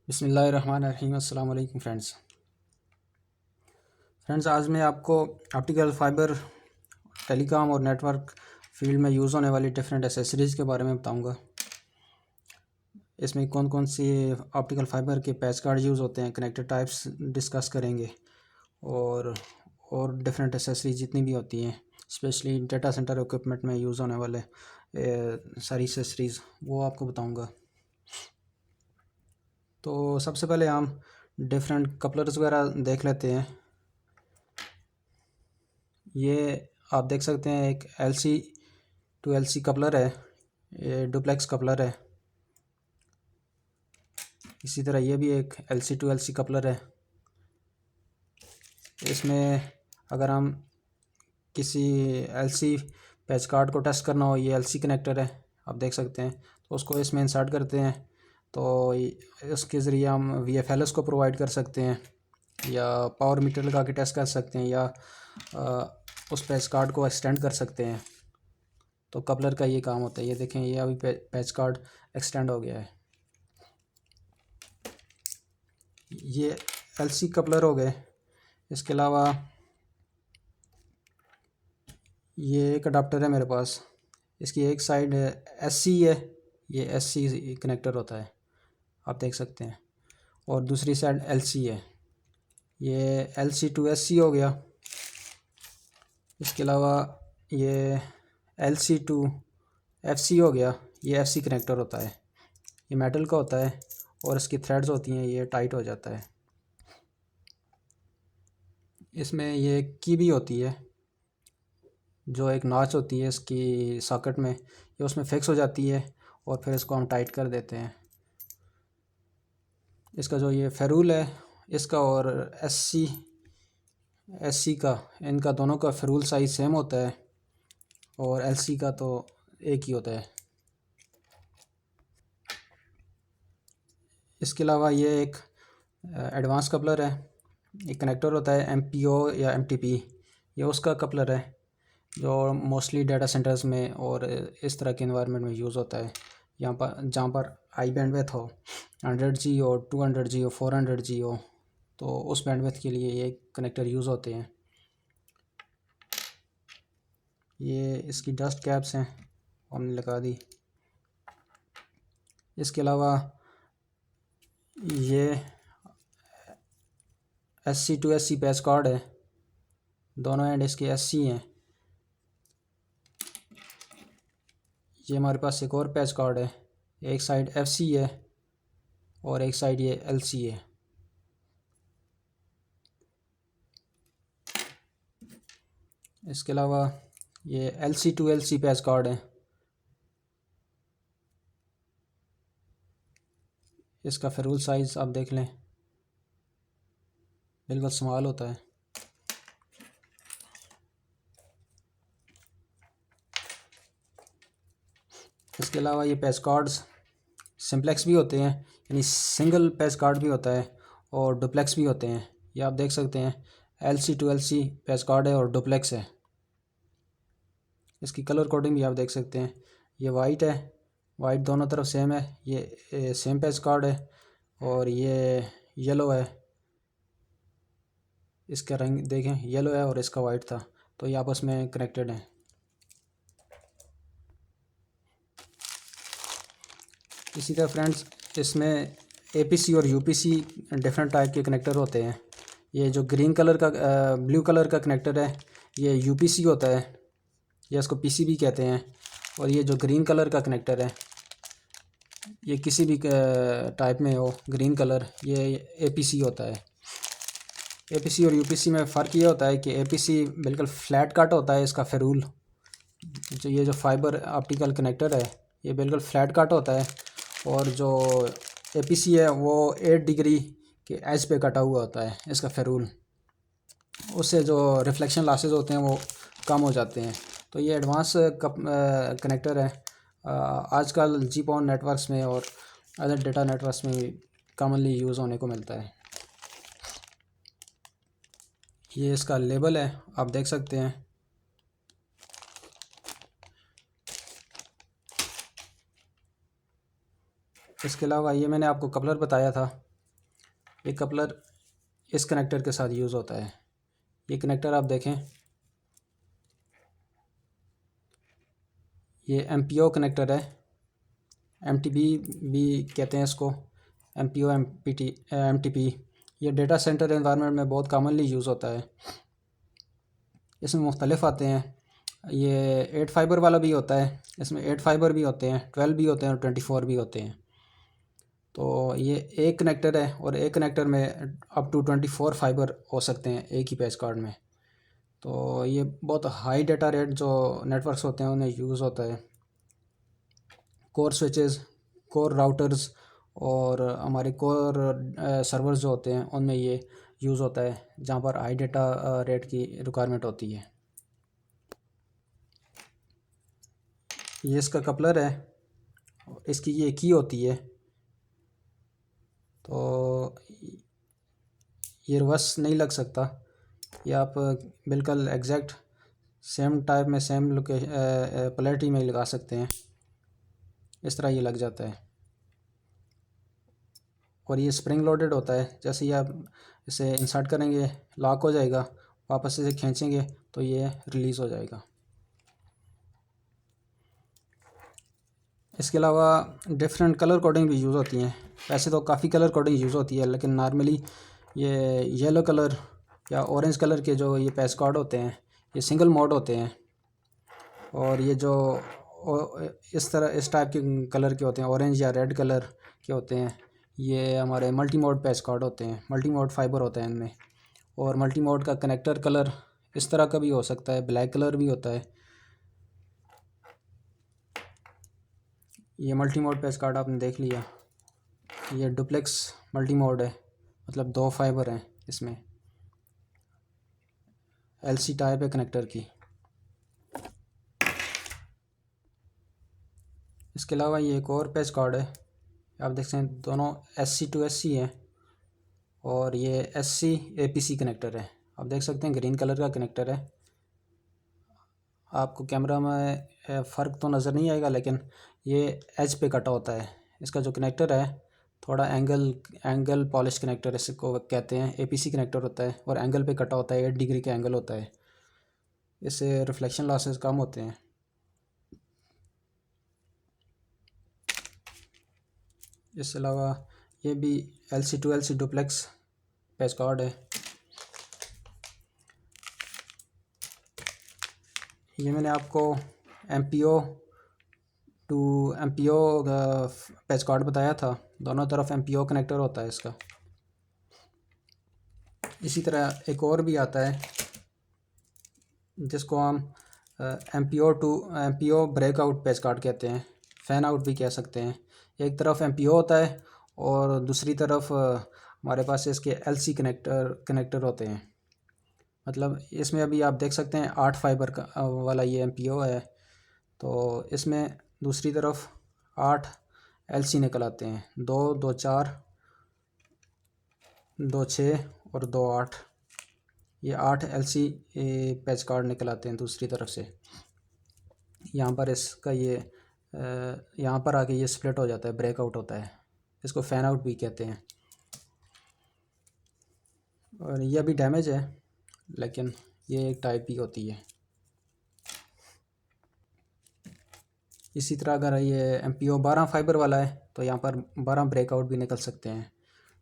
बिस्मिल्लाहिर्रहमानिर्रहीम। अस्सलाम वालेकुम फ्रेंड्स, आज मैं आपको ऑप्टिकल फ़ाइबर, टेलीकॉम और नेटवर्क फील्ड में यूज़ होने वाली डिफरेंट एसेसरीज़ के बारे में बताऊंगा। इसमें कौन कौन सी ऑप्टिकल फ़ाइबर के पैच कार्ड यूज़ होते हैं, कनेक्टर टाइप्स डिस्कस करेंगे और डिफरेंट एसेसरीज जितनी भी होती हैं, स्पेशली डेटा सेंटर इक्विपमेंट में यूज़ होने वाले सारी एसेसरीज़ वो आपको बताऊँगा। तो सबसे पहले हम डिफरेंट कपलर्स वगैरह देख लेते हैं। ये आप देख सकते हैं, एक LC टू LC कपलर है, ये डुप्लेक्स कपलर है। इसी तरह ये भी एक LC टू LC कपलर है। इसमें अगर हम किसी LC पैच कार्ड को टेस्ट करना हो, ये LC कनेक्टर है, आप देख सकते हैं, तो उसको इसमें इंसर्ट करते हैं तो इसके ज़रिए हम VFLS को प्रोवाइड कर सकते हैं या पावर मीटर लगा के टेस्ट कर सकते हैं या उस पैच कार्ड को एक्सटेंड कर सकते हैं। तो कपलर का ये काम होता है। ये देखें, ये अभी पैच कार्ड एक्सटेंड हो गया है। ये LC कपलर हो गए। इसके अलावा ये एक अडाप्टर है मेरे पास। इसकी एक साइड SC है, ये SC कनेक्टर होता है, आप देख सकते हैं, और दूसरी साइड LC है, ये LC टू SC हो गया। इसके अलावा ये LC टू FC हो गया, ये FC कनेक्टर होता है, ये मेटल का होता है और इसकी थ्रेड्स होती हैं, ये टाइट हो जाता है। इसमें ये की भी होती है, जो एक नॉच होती है इसकी सॉकेट में, ये उसमें फिक्स हो जाती है और फिर इसको हम टाइट कर देते हैं। इसका जो ये फेरूल है इसका और SC का, इनका दोनों का फेरूल साइज़ सेम होता है और LC का तो एक ही होता है। इसके अलावा ये एक एडवांस कपलर है, एक कनेक्टर होता है MPO या MTP, ये उसका कपलर है जो मोस्टली डाटा सेंटर्स में और इस तरह के इन्वायरमेंट में यूज़ होता है। यहाँ पर जहाँ पर हाई बैंडविड्थ हो, 100G हो, 200G हो, 400G हो, तो उस बैंडविड्थ के लिए ये कनेक्टर यूज़ होते हैं। ये इसकी डस्ट कैप्स हैं, हमने लगा दी। इसके अलावा ये SC to SC patch card है, दोनों एंड इसके SC हैं। ये हमारे पास एक और पैच कार्ड है, एक साइड FC है और एक साइड ये LC है। इसके अलावा ये LC to LC patch card है, इसका फेरूल साइज़ आप देख लें, बिल्कुल स्मॉल होता है। इसके अलावा ये पैच कार्ड्स सिंप्लेक्स भी होते हैं, यानी सिंगल पैच कार्ड भी होता है और डुप्लेक्स भी होते हैं। ये आप देख सकते हैं, LC to LC patch card है और डुप्लेक्स है। इसकी कलर कोडिंग भी आप देख सकते हैं, ये वाइट है, वाइट दोनों तरफ सेम है, ये सेम पैच कार्ड है, और ये येलो है, इसका रंग देखें येलो है और इसका वाइट था, तो ये आपस में कनेक्टेड हैं। इसी तरह फ्रेंड्स, इसमें APC और UPC डिफरेंट टाइप के कनेक्टर होते हैं। ये जो ग्रीन कलर का ब्लू कलर का कनेक्टर है, ये UPC होता है, या इसको PCB कहते हैं। और ये जो ग्रीन कलर का कनेक्टर है, ये किसी भी टाइप में हो ग्रीन कलर, ये APC होता है। APC और UPC में फ़र्क ये होता है कि APC बिल्कुल फ्लैट कट होता है, इसका फेरूल जो ये जो फाइबर ऑप्टिकल कनेक्टर है ये बिल्कुल फ्लैट कट होता है, और जो APC है वो 8 डिग्री के एज पे कटा हुआ होता है इसका फेरूल। उससे जो रिफ्लेक्शन लॉसेस होते हैं वो कम हो जाते हैं। तो ये एडवांस कनेक्टर है, आजकल GPON नेटवर्क्स में और अदर डेटा नेटवर्क्स में भी कॉमनली यूज़ होने को मिलता है। ये इसका लेबल है, आप देख सकते हैं। इसके अलावा ये मैंने आपको कपलर बताया था, ये कपलर इस कनेक्टर के साथ यूज़ होता है। ये कनेक्टर आप देखें, ये MPO कनेक्टर है, MTP भी कहते हैं इसको, MPO MTP। ये डेटा सेंटर एनवायरनमेंट में बहुत कॉमनली यूज़ होता है। इसमें मुख्तलिफ आते हैं, ये 8 फाइबर वाला भी होता है, इसमें 8 फाइबर भी होते हैं, 12 भी होते हैं और 24 भी होते हैं। तो ये एक कनेक्टर है और एक कनेक्टर में अप टू 24 फाइबर हो सकते हैं एक ही पैच कार्ड में। तो ये बहुत हाई डाटा रेट जो नेटवर्क्स होते हैं उन्हें यूज़ होता है। कोर स्विचेस, कोर राउटर्स और हमारे कोर सर्वर्स जो होते हैं उनमें ये यूज़ होता है, जहाँ पर हाई डाटा रेट की रिक्वायरमेंट होती है। ये इसका कपलर है, इसकी ये की होती है, तो ये रिवर्स नहीं लग सकता। ये आप बिल्कुल एग्जैक्ट सेम टाइप में सेम पोलैरिटी में लगा सकते हैं, इस तरह ये लग जाता है। और ये स्प्रिंग लोडेड होता है, जैसे ही आप इसे इंसर्ट करेंगे लॉक हो जाएगा, वापस इसे खींचेंगे तो ये रिलीज़ हो जाएगा। इसके अलावा डिफरेंट कलर कोडिंग भी यूज़ होती हैं। वैसे तो काफ़ी कलर कोडिंग यूज़ होती है, लेकिन नॉर्मली ये येलो कलर या ऑरेंज कलर के जो ये पैच कार्ड होते हैं ये सिंगल मोड होते हैं। और ये जो इस टाइप के कलर के होते हैं, ऑरेंज या रेड कलर के होते हैं, ये हमारे मल्टी मोड पैच कार्ड होते हैं। मल्टी मोड फाइबर होता है इनमें। और मल्टी मोड का कनेक्टर कलर इस तरह का भी हो सकता है, ब्लैक कलर भी होता है। ये मल्टी मोड पैच कार्ड आपने देख लिया। ये डुप्लेक्स मल्टी मोड है, मतलब 2 फाइबर हैं इसमें, LC टाइप है कनेक्टर की। इसके अलावा ये एक और पैच कार्ड है, आप देख सकते हैं दोनों SC to SC है और ये SC APC कनेक्टर है। आप देख सकते हैं ग्रीन कलर का कनेक्टर है। आपको कैमरा में फ़र्क तो नज़र नहीं आएगा, लेकिन ये एज पे कटा होता है। इसका जो कनेक्टर है थोड़ा एंगल पॉलिश कनेक्टर इसको कहते हैं। APC कनेक्टर होता है और एंगल पे कटा होता है, 8 डिग्री का एंगल होता है। इससे रिफ्लेक्शन लॉसेस कम होते हैं। इसके अलावा ये भी LC to LC duplex patch card है। ये मैंने आपको MPO to MPO patch card बताया था, दोनों तरफ MPO कनेक्टर होता है इसका। इसी तरह एक और भी आता है जिसको हम MPO ब्रेकआउट पैच कार्ड कहते हैं, फ़ैन आउट भी कह सकते हैं। एक तरफ MPO होता है और दूसरी तरफ हमारे पास इसके LC कनेक्टर होते हैं। मतलब इसमें अभी आप देख सकते हैं 8 फाइबर का वाला ये MPO है, तो इसमें दूसरी तरफ 8 LC निकल आते हैं, 2 2 4 2 6 और 2 8। ये 8 LC पैच कार्ड निकल आते हैं दूसरी तरफ से। यहाँ पर इसका ये यहाँ पर आके ये स्प्लिट हो जाता है, ब्रेकआउट होता है। इसको फ़ैन आउट भी कहते हैं। और ये अभी डैमेज है, लेकिन ये एक टाइप ही होती है। इसी तरह अगर ये MPO 12 फाइबर वाला है तो यहाँ पर 12 ब्रेकआउट भी निकल सकते हैं।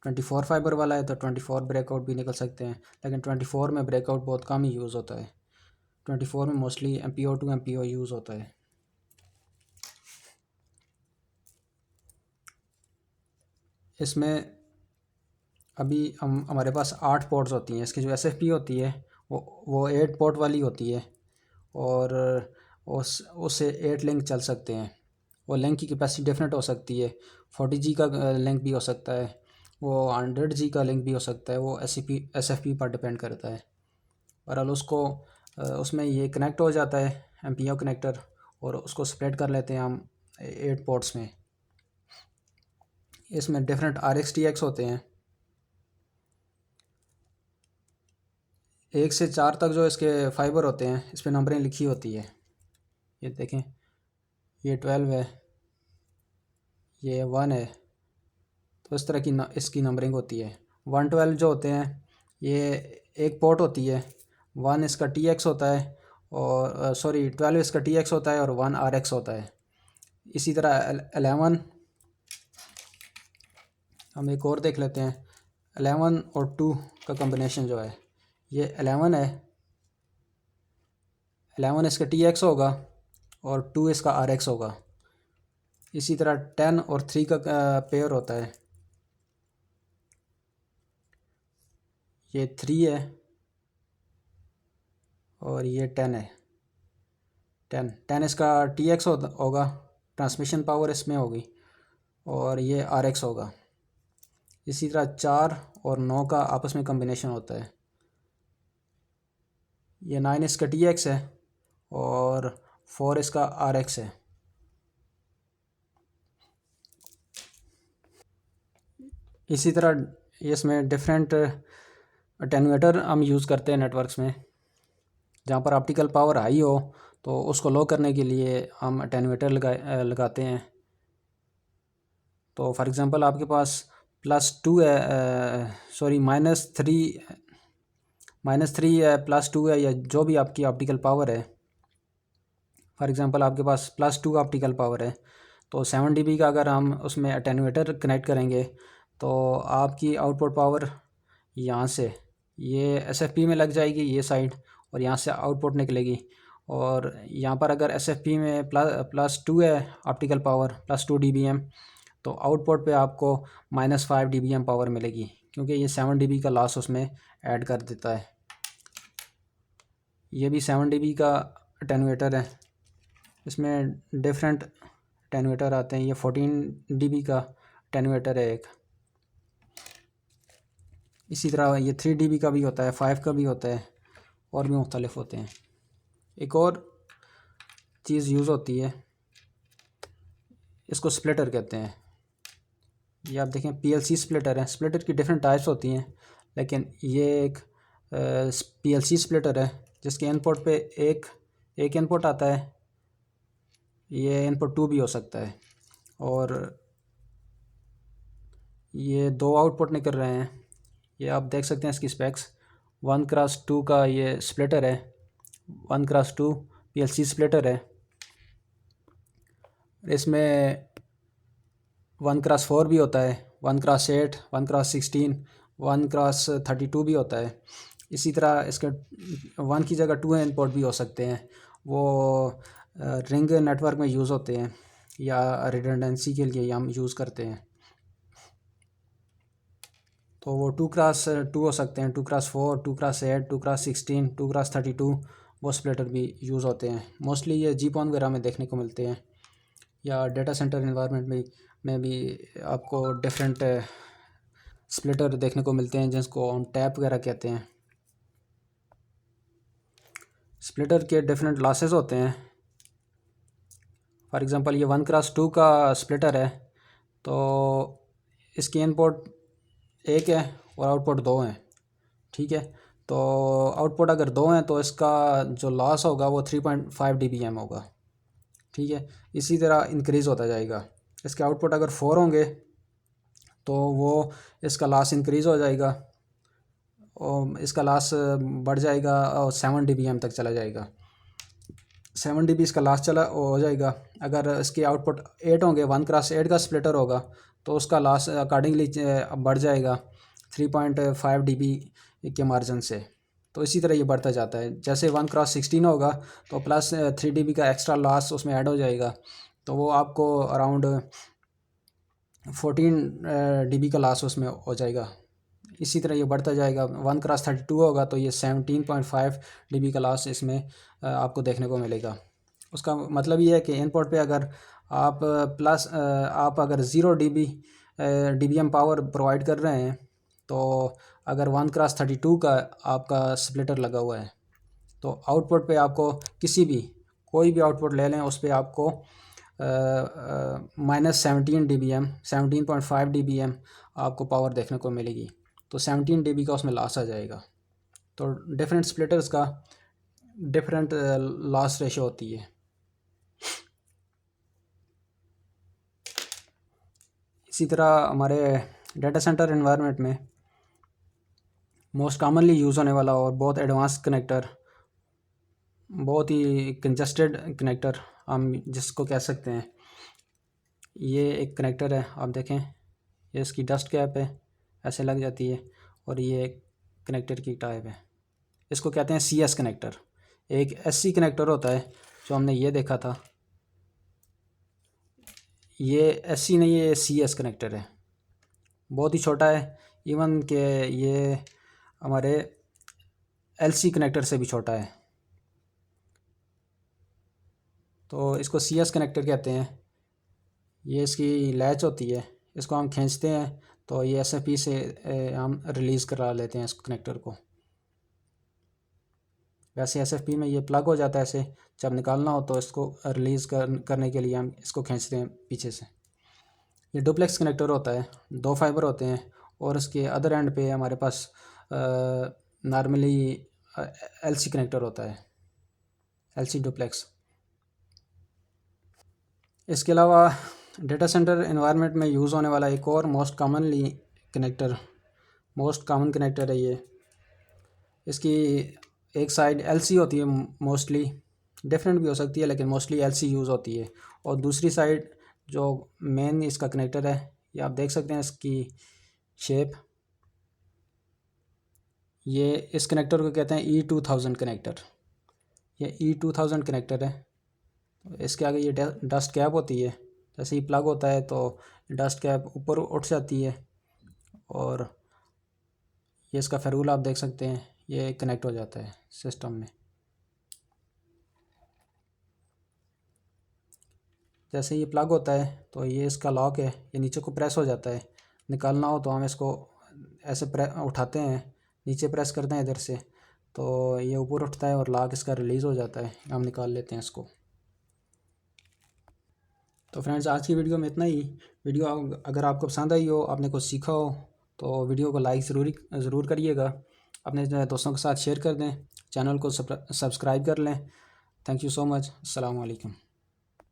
24 फाइबर वाला है तो 24 ब्रेकआउट भी निकल सकते हैं, लेकिन 24 में ब्रेकआउट बहुत कम ही यूज़ होता है। 24 में mostly MPO to MPO use होता है। इसमें अभी हमारे पास 8 पोर्ट्स होती हैं। इसकी जो SFP होती है वो 8 पोर्ट वाली होती है और उससे 8 लिंक चल सकते हैं। वो लिंक की कैपेसिटी डिफरेंट हो सकती है, 40G का लिंक भी हो सकता है, वो 100G का लिंक भी हो सकता है, वो SFP पर डिपेंड करता है। बहरहाल उसको उसमें ये कनेक्ट हो जाता है MPO कनेक्टर, और उसको स्प्लिट कर लेते हैं हम 8 पोर्ट्स में। इसमें डिफरेंट RX TX होते हैं। 1 से 4 तक जो इसके फाइबर होते हैं इस पर नंबरिंग लिखी होती है। ये देखें, ये 12 है, ये 1 है, तो इस तरह की इसकी नंबरिंग होती है। 112 जो होते हैं ये एक पोर्ट होती है, 1 इसका TX होता है और सॉरी 12 इसका TX होता है और 1 RX होता है। इसी तरह 11 हम एक और देख लेते हैं। 11 और 2 का कम्बिनेशन जो है ये 11 है, 11 इसका TX होगा और 2 इसका RX होगा। इसी तरह 10 और 3 का पेयर होता है, ये 3 है और ये 10 है। 10 इसका TX होगा, ट्रांसमिशन पावर इसमें होगी, और ये RX होगा। इसी तरह 4 और 9 का आपस में कम्बिनेशन होता है, ये 9 इसका TX है और 4 इसका RX है। इसी तरह इसमें डिफरेंट अटेन्यूएटर हम यूज़ करते हैं नेटवर्क्स में। जहाँ पर ऑप्टिकल पावर हाई हो तो उसको लो करने के लिए हम अटेन्यूएटर लगाते हैं। तो फॉर एग्ज़ाम्पल आपके पास +2 है, सॉरी -3 है, +2 है, या जो भी आपकी ऑप्टिकल पावर है। फॉर एग्ज़ाम्पल आपके पास +2 ऑप्टिकल पावर है तो 7 dB का अगर हम उसमें अटेन्यूएटर कनेक्ट करेंगे तो आपकी आउटपुट पावर यहाँ से ये SFP में लग जाएगी ये साइड, और यहाँ से आउटपुट निकलेगी। और यहाँ पर अगर SFP में +2 है ऑप्टिकल पावर +2 dBm, तो आउटपुट पे आपको -5 dBm पावर मिलेगी, क्योंकि ये 7 dB का लॉस उसमें ऐड कर देता है। ये भी 7 dB का अटेन्यूएटर है। इसमें डिफरेंट अटेन्यूएटर आते हैं, ये 14 dB का अटेन्यूएटर है एक। इसी तरह ये 3 dB का भी होता है, 5 का भी होता है, और भी मुख्तलिफ होते हैं। एक और चीज़ यूज़ होती है, इसको स्प्लिटर कहते हैं। ये आप देखें PLC स्प्लिटर है। स्प्लिटर की डिफरेंट टाइप्स होती हैं, लेकिन ये एक PLC स्प्लिटर है जिसके इनपुट पे एक इनपुट आता है, ये इनपुट 2 भी हो सकता है, और ये 2 आउटपुट निकल रहे हैं। ये आप देख सकते हैं इसकी स्पेक्स। 1x2 का ये स्प्लिटर है, 1x2 PLC स्प्लिटर है। इसमें 1x4 भी होता है, 1x8, 1x16, 1x32 भी होता है। इसी तरह इसके 1 की जगह 2 इनपुट भी हो सकते हैं, वो रिंग नेटवर्क में यूज़ होते हैं या रिडंडेंसी के लिए हम यूज़ करते हैं। तो वो 2x2 हो सकते हैं, 2x4, 2x8, 2x16, 2x32, वो स्प्लिटर भी यूज़ होते हैं। मोस्टली ये GPON वगैरह में देखने को मिलते हैं, या डेटा सेंटर इन्वायरमेंट में भी आपको डिफरेंट स्प्लिटर देखने को मिलते हैं जिसको हम टैप वगैरह कहते हैं। स्प्लिटर के डिफरेंट लॉसेस होते हैं। फॉर एग्ज़ाम्पल ये 1x2 का स्प्लिटर है, तो इसकी इनपुट 1 है और आउटपुट 2 हैं, ठीक है। तो आउटपुट अगर 2 हैं तो इसका जो लॉस होगा वो 3.5 dBm होगा, ठीक है। इसी तरह इंक्रीज़ होता जाएगा। इसके आउटपुट अगर 4 होंगे तो वो इसका लॉस इंक्रीज़ हो जाएगा, और इसका लॉस बढ़ जाएगा और 7 dBm तक चला जाएगा। 7 dB इसका लास्ट चला हो जाएगा। अगर इसके आउटपुट 8 होंगे, 1x8 का स्प्लिटर होगा, तो उसका लास्ट अकॉर्डिंगली बढ़ जाएगा 3.5 dB के मार्जिन से। तो इसी तरह ये बढ़ता जाता है। जैसे 1x16 होगा तो +3 dB का एक्स्ट्रा लॉस उसमें ऐड हो जाएगा, तो वो आपको अराउंड 14 dB का लॉस उसमें हो जाएगा। इसी तरह ये बढ़ता जाएगा। 1x32 होगा तो ये 17.5 dB का लॉस इसमें आपको देखने को मिलेगा। उसका मतलब ये है कि इनपुट पे अगर आप अगर 0 dBm पावर प्रोवाइड कर रहे हैं, तो अगर 1x32 का आपका स्प्लिटर लगा हुआ है, तो आउटपुट पे आपको कोई भी आउटपुट ले लें, उस पर आपको -17 dBm, 17.5 dBm आपको पावर देखने को मिलेगी। तो 17 dB का उसमें लॉस आ जाएगा। तो डिफरेंट स्प्लिटर्स का डिफरेंट लॉस रेशो होती है। इसी तरह हमारे डेटा सेंटर एनवायरनमेंट में मोस्ट कॉमनली यूज़ होने वाला और बहुत एडवांस कनेक्टर, बहुत ही कंजस्टेड कनेक्टर हम जिसको कह सकते हैं। ये एक कनेक्टर है, आप देखें, ये इसकी डस्ट कैप है, ऐसे लग जाती है, और ये कनेक्टर की टाइप है, इसको कहते हैं CS कनेक्टर। एक SC कनेक्टर होता है जो हमने ये देखा था, ये SC नहीं है, ये CS कनेक्टर है, बहुत ही छोटा है, इवन के ये हमारे LC कनेक्टर से भी छोटा है। तो इसको CS कनेक्टर कहते हैं। ये इसकी लैच होती है, इसको हम खींचते हैं तो ये SFP से हम रिलीज़ करा लेते हैं इस कनेक्टर को। वैसे SFP में ये प्लग हो जाता है ऐसे, जब निकालना हो तो इसको रिलीज़ करने के लिए हम इसको खींचते हैं पीछे से। ये डुप्लेक्स कनेक्टर होता है, 2 फाइबर होते हैं, और इसके अदर एंड पे हमारे पास नॉर्मली LC कनेक्टर होता है, LC डुप्लेक्स। इसके अलावा डेटा सेंटर एनवायरनमेंट में यूज़ होने वाला एक और मोस्ट कॉमन कनेक्टर है ये। इसकी एक साइड LC होती है, मोस्टली डिफरेंट भी हो सकती है लेकिन मोस्टली LC यूज़ होती है, और दूसरी साइड जो मेन इसका कनेक्टर है, ये आप देख सकते हैं इसकी शेप, ये इस कनेक्टर को कहते हैं E2000 कनेक्टर। ये E2000 कनेक्टर है। इसके आगे ये डस्ट कैप होती है, जैसे ही प्लग होता है तो डस्ट कैप ऊपर उठ जाती है, और ये इसका फेरूल आप देख सकते हैं, ये कनेक्ट हो जाता है सिस्टम में। जैसे ये प्लग होता है तो ये इसका लॉक है, ये नीचे को प्रेस हो जाता है, निकालना हो तो हम इसको ऐसे उठाते हैं, नीचे प्रेस करते हैं इधर से, तो ये ऊपर उठता है और लॉक इसका रिलीज़ हो जाता है, हम निकाल लेते हैं इसको। तो फ्रेंड्स, आज की वीडियो में इतना ही। वीडियो अगर आपको पसंद आई हो, आपने कुछ सीखा हो, तो वीडियो को लाइक ज़रूर करिएगा, अपने दोस्तों के साथ शेयर कर दें, चैनल को सब्सक्राइब कर लें। Thank you so much. अस्सलाम वालेकुम।